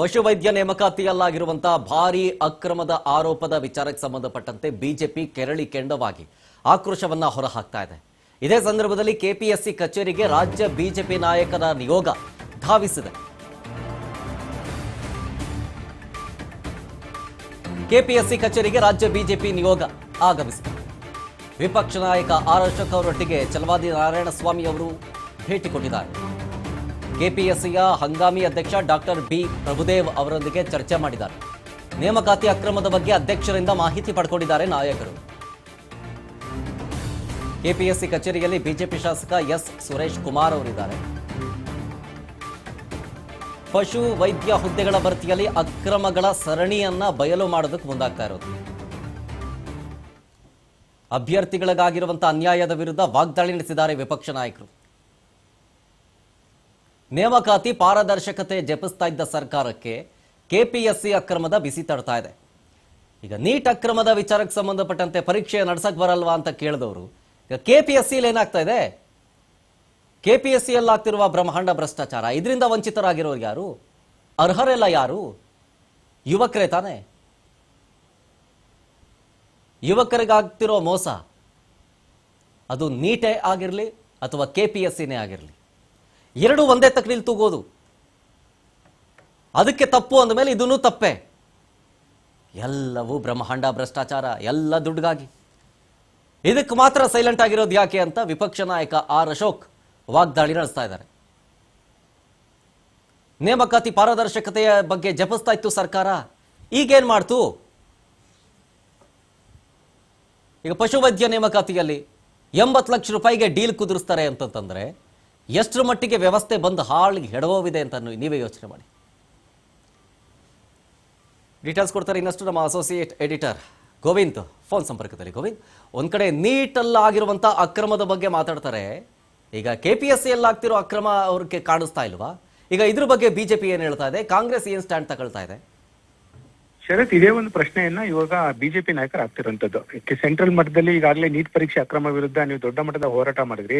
ಪಶುವೈದ್ಯ ನೇಮಕಾತಿಯಲ್ಲಾಗಿರುವಂತಹ ಭಾರೀ ಅಕ್ರಮದ ಆರೋಪದ ವಿಚಾರಕ್ಕೆ ಸಂಬಂಧಪಟ್ಟಂತೆ ಬಿಜೆಪಿ ಕೆರಳಿ ಕೆಂಡವಾಗಿ ಆಕ್ರೋಶವನ್ನ ಹೊರಹಾಕ್ತಾ ಇದೆ. ಇದೇ ಸಂದರ್ಭದಲ್ಲಿ ಕೆಪಿಎಸ್ಸಿ ಕಚೇರಿಗೆ ರಾಜ್ಯ ಬಿಜೆಪಿ ನಾಯಕರ ನಿಯೋಗ ಧಾವಿಸಿದೆ. ಕೆಪಿಎಸ್ಸಿ ಕಚೇರಿಗೆ ರಾಜ್ಯ ಬಿಜೆಪಿ ನಿಯೋಗ ಆಗಮಿಸಿದೆ. ವಿಪಕ್ಷ ನಾಯಕ ಆರ್ ಅಶೋಕ್ ಅವರೊಟ್ಟಿಗೆ ಛಲವಾದಿ ನಾರಾಯಣಸ್ವಾಮಿ ಅವರು ಭೇಟಿ ಕೊಟ್ಟಿದ್ದಾರೆ. ಕೆಪಿಎಸ್ಸಿಯ ಹಂಗಾಮಿ ಅಧ್ಯಕ್ಷ ಡಾಕ್ಟರ್ ಬಿ ಪ್ರಭುದೇವ್ ಅವರೊಂದಿಗೆ ಚರ್ಚೆ ಮಾಡಿದ್ದಾರೆ. ನೇಮಕಾತಿ ಅಕ್ರಮದ ಬಗ್ಗೆ ಅಧ್ಯಕ್ಷರಿಂದ ಮಾಹಿತಿ ಪಡ್ಕೊಂಡಿದ್ದಾರೆ ನಾಯಕರು. ಕೆಪಿಎಸ್ಸಿ ಕಚೇರಿಯಲ್ಲಿ ಬಿಜೆಪಿ ಶಾಸಕ ಎಸ್ ಸುರೇಶ್ ಕುಮಾರ್ ಅವರಿದ್ದಾರೆ. ಪಶು ವೈದ್ಯ ಹುದ್ದೆಗಳ ಭರ್ತಿಯಲ್ಲಿ ಅಕ್ರಮಗಳ ಸರಣಿಯನ್ನ ಬಯಲು ಮಾಡೋದಕ್ಕೆ ಮುಂದಾಗ್ತಾ ಇರೋದು. ಅಭ್ಯರ್ಥಿಗಳಿಗಾಗಿರುವಂತಹ ಅನ್ಯಾಯದ ವಿರುದ್ಧ ವಾಗ್ದಾಳಿ ನಡೆಸಿದ್ದಾರೆ ವಿಪಕ್ಷ ನಾಯಕರು. ನೇಮಕಾತಿ ಪಾರದರ್ಶಕತೆ ಜಪಿಸ್ತಾ ಇದ್ದ ಸರ್ಕಾರಕ್ಕೆ ಕೆಪಿಎಸ್ಸಿ ಅಕ್ರಮದ ಬಿಸಿ ತಡ್ತಾ ಇದೆ. ಈಗ ನೀಟ್ ಅಕ್ರಮದ ವಿಚಾರಕ್ಕೆ ಸಂಬಂಧಪಟ್ಟಂತೆ ಪರೀಕ್ಷೆ ನಡೆಸಕ್ ಬರಲ್ವಾ ಅಂತ ಕೇಳಿದವರು ಈಗ ಕೆಪಿಎಸ್ಸಿಯಲ್ಲಿ ಏನಾಗ್ತಾ ಇದೆ? ಕೆಪಿಎಸ್ಸಿಯಲ್ಲಿ ಆಗ್ತಿರುವ ಬ್ರಹ್ಮಾಂಡ ಭ್ರಷ್ಟಾಚಾರ, ಇದರಿಂದ ವಂಚಿತರಾಗಿರೋರು ಯಾರು? ಅರ್ಹರೆಲ್ಲ ಯಾರು? ಯುವಕರೇ ತಾನೆ. ಯುವಕರಿಗಾಗ್ತಿರೋ ಮೋಸ ಅದು ನೀಟೇ ಆಗಿರಲಿ ಅಥವಾ ಕೆಪಿಎಸ್ಸಿನೇ ಆಗಿರಲಿ, ಎರಡೂ ಒಂದೇ ತಕ್ಕಲಿಲ್ ತೂಗೋದು. ಅದಕ್ಕೆ ತಪ್ಪು ಅಂದಮೇಲೆ ಇದೂ ತಪ್ಪೆ. ಎಲ್ಲವೂ ಬ್ರಹ್ಮಾಂಡ ಭ್ರಷ್ಟಾಚಾರ, ಎಲ್ಲ ದುಡ್ಡುಗಾಗಿ. ಇದಕ್ಕೆ ಮಾತ್ರ ಸೈಲೆಂಟ್ ಆಗಿರೋದು ಯಾಕೆ ಅಂತ ವಿಪಕ್ಷ ನಾಯಕ ಆರ್ ಅಶೋಕ್ ವಾಗ್ದಾಳಿ ನಡೆಸ್ತಾ ಇದ್ದಾರೆ. ನೇಮಕಾತಿ ಪಾರದರ್ಶಕತೆಯ ಬಗ್ಗೆ ಜಪಿಸ್ತಾ ಇತ್ತು ಸರ್ಕಾರ, ಈಗೇನ್ ಮಾಡ್ತು? ಈಗ ಪಶುವೈದ್ಯ ನೇಮಕಾತಿಯಲ್ಲಿ 80 ಲಕ್ಷ ರೂಪಾಯಿಗೆ ಡೀಲ್ ಕುದುರಿಸ್ತಾರೆ ಅಂತಂದ್ರೆ ಎಷ್ಟರ ಮಟ್ಟಿಗೆ ವ್ಯವಸ್ಥೆ ಬಂದು ಹಾಳಿಗೆ ಹೆಡವೋವಿದೆ ಅಂತ ನೀವೇ ಯೋಚನೆ ಮಾಡಿ. ಡೀಟೇಲ್ಸ್ ಕೊಡ್ತಾರೆ ಇನ್ನಷ್ಟು ನಮ್ಮ ಅಸೋಸಿಯೇಟ್ ಎಡಿಟರ್ ಗೋವಿಂದ್ ಫೋನ್ ಸಂಪರ್ಕದಲ್ಲಿ. ಗೋವಿಂದ್, ಒಂದ್ ಕಡೆ ನೀಟಲ್ಲಿ ಆಗಿರುವಂತಹ ಅಕ್ರಮದ ಬಗ್ಗೆ ಮಾತಾಡ್ತಾರೆ, ಈಗ ಕೆಪಿಎಸ್ಸಿಯಲ್ಲಿ ಆಗ್ತಿರೋ ಅಕ್ರಮ ಅವ್ರಿಗೆ ಕಾಣಿಸ್ತಾ ಇಲ್ವಾ? ಈಗ ಇದ್ರ ಬಗ್ಗೆ ಬಿಜೆಪಿ ಏನ್ ಹೇಳ್ತಾ ಇದೆ, ಕಾಂಗ್ರೆಸ್ ಏನ್ ಸ್ಟ್ಯಾಂಡ್ ತಗೊಳ್ತಾ ಇದೆ? ಶರತ್, ಇದೇ ಒಂದು ಪ್ರಶ್ನೆಯನ್ನ ಇವಾಗ ಬಿಜೆಪಿ ನಾಯಕರು ಆಗ್ತಿರುವಂತದ್ದು. ಸೆಂಟ್ರಲ್ ಮಟ್ಟದಲ್ಲಿ ಈಗಾಗಲೇ ನೀಟ್ ಪರೀಕ್ಷೆ ಅಕ್ರಮ ವಿರುದ್ಧ ನೀವು ದೊಡ್ಡ ಮಟ್ಟದ ಹೋರಾಟ ಮಾಡಿದ್ರಿ.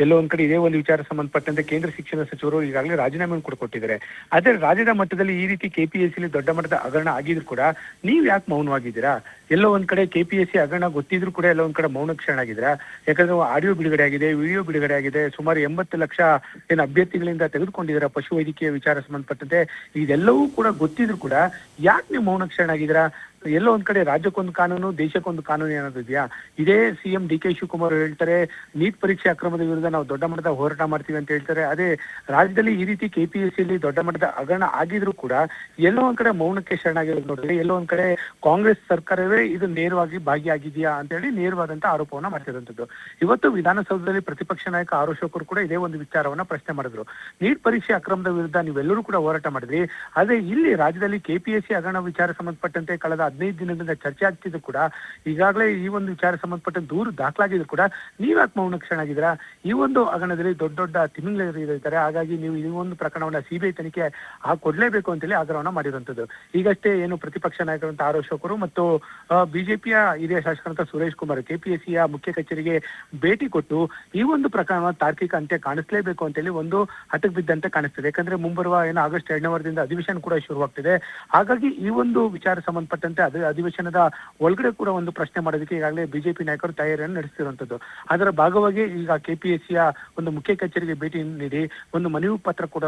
ಎಲ್ಲೋ ಒಂದ್ ಕಡೆ ಇದೇ ಒಂದು ವಿಚಾರ ಸಂಬಂಧಪಟ್ಟಂತೆ ಕೇಂದ್ರ ಶಿಕ್ಷಣ ಸಚಿವರು ಈಗಾಗಲೇ ರಾಜೀನಾಮೆಯನ್ನು ಕೂಡ ಕೊಟ್ಟಿದ್ದಾರೆ. ಆದ್ರೆ ರಾಜ್ಯದ ಮಟ್ಟದಲ್ಲಿ ಈ ರೀತಿ ಕೆಪಿಎಸ್ಸಿ ದೊಡ್ಡ ಮಟ್ಟದ ಹಗರಣ ಆಗಿದ್ರು ಕೂಡ ನೀವ್ ಯಾಕೆ ಮೌನವಾಗಿದ್ದೀರಾ? ಎಲ್ಲೋ ಒಂದ್ ಕಡೆ ಕೆಪಿಎಸ್ಸಿ ಹಗರಣ ಗೊತ್ತಿದ್ರು ಕೂಡ ಎಲ್ಲೋ ಒಂದ್ ಕಡೆ ಮೌನ ಕ್ಷರಣಾಗಿದ್ದೀರಾ? ಯಾಕಂದ್ರೆ ಆಡಿಯೋ ಬಿಡುಗಡೆ ಆಗಿದೆ, ವಿಡಿಯೋ ಬಿಡುಗಡೆ ಆಗಿದೆ. ಸುಮಾರು 80 ಲಕ್ಷ ಏನು ಅಭ್ಯರ್ಥಿಗಳಿಂದ ತೆಗೆದುಕೊಂಡಿದ್ದೀರಾ ಪಶುವೈದ್ಯಕೀಯ ವಿಚಾರ ಸಂಬಂಧಪಟ್ಟಂತೆ. ಇದೆಲ್ಲವೂ ಕೂಡ ಗೊತ್ತಿದ್ರು ಕೂಡ ಯಾಕೆ ನೀವು ಮೌನ ಕ್ಷರಣಾಗಿದ್ದೀರಾ? ಎಲ್ಲೋ ಒಂದ್ ಕಡೆ ರಾಜ್ಯಕ್ಕೊಂದು ಕಾನೂನು, ದೇಶಕ್ಕೊಂದು ಕಾನೂನು ಏನಾದ್ರು ಇದೆಯಾ? ಇದೇ ಸಿಎಂ ಡಿ ಕೆ ಶಿವಕುಮಾರ್ ಹೇಳ್ತಾರೆ ನೀಟ್ ಪರೀಕ್ಷೆ ಅಕ್ರಮದ ವಿರುದ್ಧ ನಾವು ದೊಡ್ಡ ಮಟ್ಟದ ಹೋರಾಟ ಮಾಡ್ತೀವಿ ಅಂತ ಹೇಳ್ತಾರೆ. ಅದೇ ರಾಜ್ಯದಲ್ಲಿ ಈ ರೀತಿ ಕೆಪಿಎಸ್ಸಿಯಲ್ಲಿ ದೊಡ್ಡ ಮಟ್ಟದ ಹಗರಣ ಆಗಿದ್ರು ಕೂಡ ಎಲ್ಲೋ ಒಂದ್ ಕಡೆ ಮೌನಕ್ಕೆ ಶರಣಾಗಿರೋದು ನೋಡಿದ್ರೆ ಎಲ್ಲೋ ಒಂದ್ ಕಡೆ ಕಾಂಗ್ರೆಸ್ ಸರ್ಕಾರವೇ ಇದು ನೇರವಾಗಿ ಭಾಗಿಯಾಗಿದೆಯಾ ಅಂತ ಹೇಳಿ ನೇರವಾದಂತ ಆರೋಪವನ್ನ ಮಾಡ್ತಿರುವಂತದ್ದು. ಇವತ್ತು ವಿಧಾನಸೌಧದಲ್ಲಿ ಪ್ರತಿಪಕ್ಷ ನಾಯಕ ಆರ್ ಅಶೋಕ್ ಕೂಡ ಇದೇ ಒಂದು ವಿಚಾರವನ್ನ ಪ್ರಶ್ನೆ ಮಾಡಿದ್ರು. ನೀಟ್ ಪರೀಕ್ಷೆ ಅಕ್ರಮದ ವಿರುದ್ಧ ನೀವೆಲ್ಲರೂ ಕೂಡ ಹೋರಾಟ ಮಾಡಿದ್ರಿ, ಆದ್ರೆ ಇಲ್ಲಿ ರಾಜ್ಯದಲ್ಲಿ ಕೆಪಿಎಸ್ಸಿ ಹಗರಣ ವಿಚಾರ ಸಂಬಂಧಪಟ್ಟಂತೆ ಕಳೆದ 15 ದಿನದಿಂದ ಚರ್ಚೆ ಆಗ್ತಿದ್ರು ಕೂಡ ಈಗಾಗಲೇ ಈ ಒಂದು ವಿಚಾರ ಸಂಬಂಧಪಟ್ಟ ದೂರು ದಾಖಲಾಗಿದ್ರು ಕೂಡ ನೀವ್ಯಾಕೆ ಮೌನ ಕ್ಷರಣಾಗಿದ್ದೀರಾ? ಈ ಒಂದು ಹಗರಣದಲ್ಲಿ ದೊಡ್ಡ ದೊಡ್ಡ ತಿಮಿಂಗಲರಿದ್ದಾರೆ, ಹಾಗಾಗಿ ನೀವು ಈ ಒಂದು ಪ್ರಕರಣವನ್ನ ಸಿಬಿಐ ತನಿಖೆ ಕೊಡ್ಲೇಬೇಕು ಅಂತೇಳಿ ಆಗ್ರಹವನ್ನ ಮಾಡಿರುವಂತದ್ದು. ಈಗಷ್ಟೇ ಏನು ಪ್ರತಿಪಕ್ಷ ನಾಯಕರಂತ ಆರ್ ಅಶೋಕ್ ಮತ್ತು ಬಿಜೆಪಿಯ ಹಿರಿಯ ಶಾಸಕರಂತ ಸುರೇಶ್ ಕುಮಾರ್ ಕೆಪಿಎಸ್ಸಿಯ ಮುಖ್ಯ ಕಚೇರಿಗೆ ಭೇಟಿ ಕೊಟ್ಟು ಈ ಒಂದು ಪ್ರಕರಣ ತಾರ್ಕಿಕ ಅಂತ್ಯ ಕಾಣಿಸ್ಲೇಬೇಕು ಅಂತೇಳಿ ಒಂದು ಹಠಕ್ಕೆ ಬಿದ್ದಂತೆ ಕಾಣಿಸ್ತದೆ. ಯಾಕಂದ್ರೆ ಮುಂಬರುವ ಏನು ಆಗಸ್ಟ್ 2ನೇ ವಾರದಿಂದ ಅಧಿವೇಶನ ಕೂಡ ಶುರುವಾಗ್ತಿದೆ. ಹಾಗಾಗಿ ಈ ಒಂದು ವಿಚಾರ ಸಂಬಂಧಪಟ್ಟಂತೆ ಅಧಿವೇಶನದ ಒಳಗಡೆ ಕೂಡ ಒಂದು ಪ್ರಶ್ನೆ ಮಾಡೋದಕ್ಕೆ ಈಗಾಗಲೇ ಬಿಜೆಪಿ ನಾಯಕರು ತಯಾರಿಯನ್ನು ನಡೆಸ್ತಿರುವಂತದ್ದು. ಅದರ ಭಾಗವಾಗಿ ಈಗ ಕೆಪಿಎಸ್ಸಿಯ ಒಂದು ಮುಖ್ಯ ಕಚೇರಿಗೆ ಭೇಟಿ ನೀಡಿ ಒಂದು ಮನವಿ ಪತ್ರ ಕೂಡ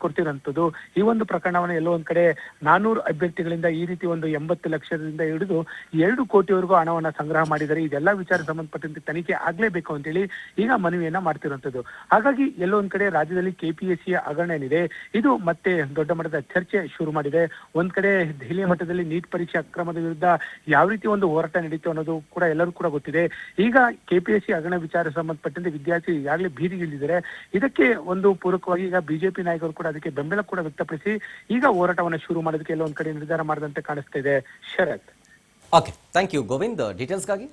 ಕೊಡ್ತಿರುವಂತದ್ದು. ಈ ಒಂದು ಪ್ರಕರಣವನ್ನು ಎಲ್ಲೋ ಒಂದ್ ಕಡೆ 400 ಅಭ್ಯರ್ಥಿಗಳಿಂದ ಈ ರೀತಿ ಒಂದು 80 ಲಕ್ಷದಿಂದ ಹಿಡಿದು 2 ಕೋಟಿವರೆಗೂ ಹಣವನ್ನ ಸಂಗ್ರಹ ಮಾಡಿದರೆ ಇದೆಲ್ಲಾ ವಿಚಾರ ಸಂಬಂಧಪಟ್ಟಂತೆ ತನಿಖೆ ಆಗ್ಲೇಬೇಕು ಅಂತೇಳಿ ಈಗ ಮನವಿಯನ್ನ ಮಾಡ್ತಿರುವಂತದ್ದು. ಹಾಗಾಗಿ ಎಲ್ಲೋ ಒಂದ್ ಕಡೆ ರಾಜ್ಯದಲ್ಲಿ ಕೆಪಿಎಸ್ಸಿಯ ಹಗರಣ ಏನಿದೆ ಇದು ಮತ್ತೆ ದೊಡ್ಡ ಮಟ್ಟದ ಚರ್ಚೆ ಶುರು ಮಾಡಿದೆ. ಒಂದ್ ಕಡೆ ದೆಹಲಿಯ ಮಟ್ಟದಲ್ಲಿ ನೀಟ್ ಪರೀಕ್ಷೆ ಅಕ್ರಮದ ವಿರುದ್ಧ ಯಾವ ರೀತಿ ಒಂದು ಹೋರಾಟ ನಡೀತು ಅನ್ನೋದು ಕೂಡ ಎಲ್ಲರೂ ಕೂಡ ಗೊತ್ತಿದೆ. ಈಗ ಕೆಪಿಎಸ್ಸಿ ಹಗರಣ ವಿಚಾರ ಸಂಬಂಧಪಟ್ಟಂತೆ ವಿದ್ಯಾರ್ಥಿ ಈಗಾಗಲೇ ಬೀದಿಗಿಳಿದಿದ್ದಾರೆ. ಇದಕ್ಕೆ ಒಂದು ಪೂರಕವಾಗಿ ಈಗ ಬಿಜೆಪಿ ನಾಯಕರು ಕೂಡ ಅದಕ್ಕೆ ಬೆಂಬಲ ಕೂಡ ವ್ಯಕ್ತಪಡಿಸಿ ಈಗ ಹೋರಾಟವನ್ನು ಶುರು ಮಾಡೋದಕ್ಕೆ ಎಲ್ಲ ಒಂದ್ ಕಡೆ ನಿರ್ಧಾರ ಮಾಡಿದಂತೆ ಕಾಣಿಸ್ತಾ ಇದೆ. ಶರತ್, ಓಕೆ, ಥ್ಯಾಂಕ್ ಯು ಗೋವಿಂದ್ ಡೀಟೇಲ್ಸ್ಗಾಗಿ.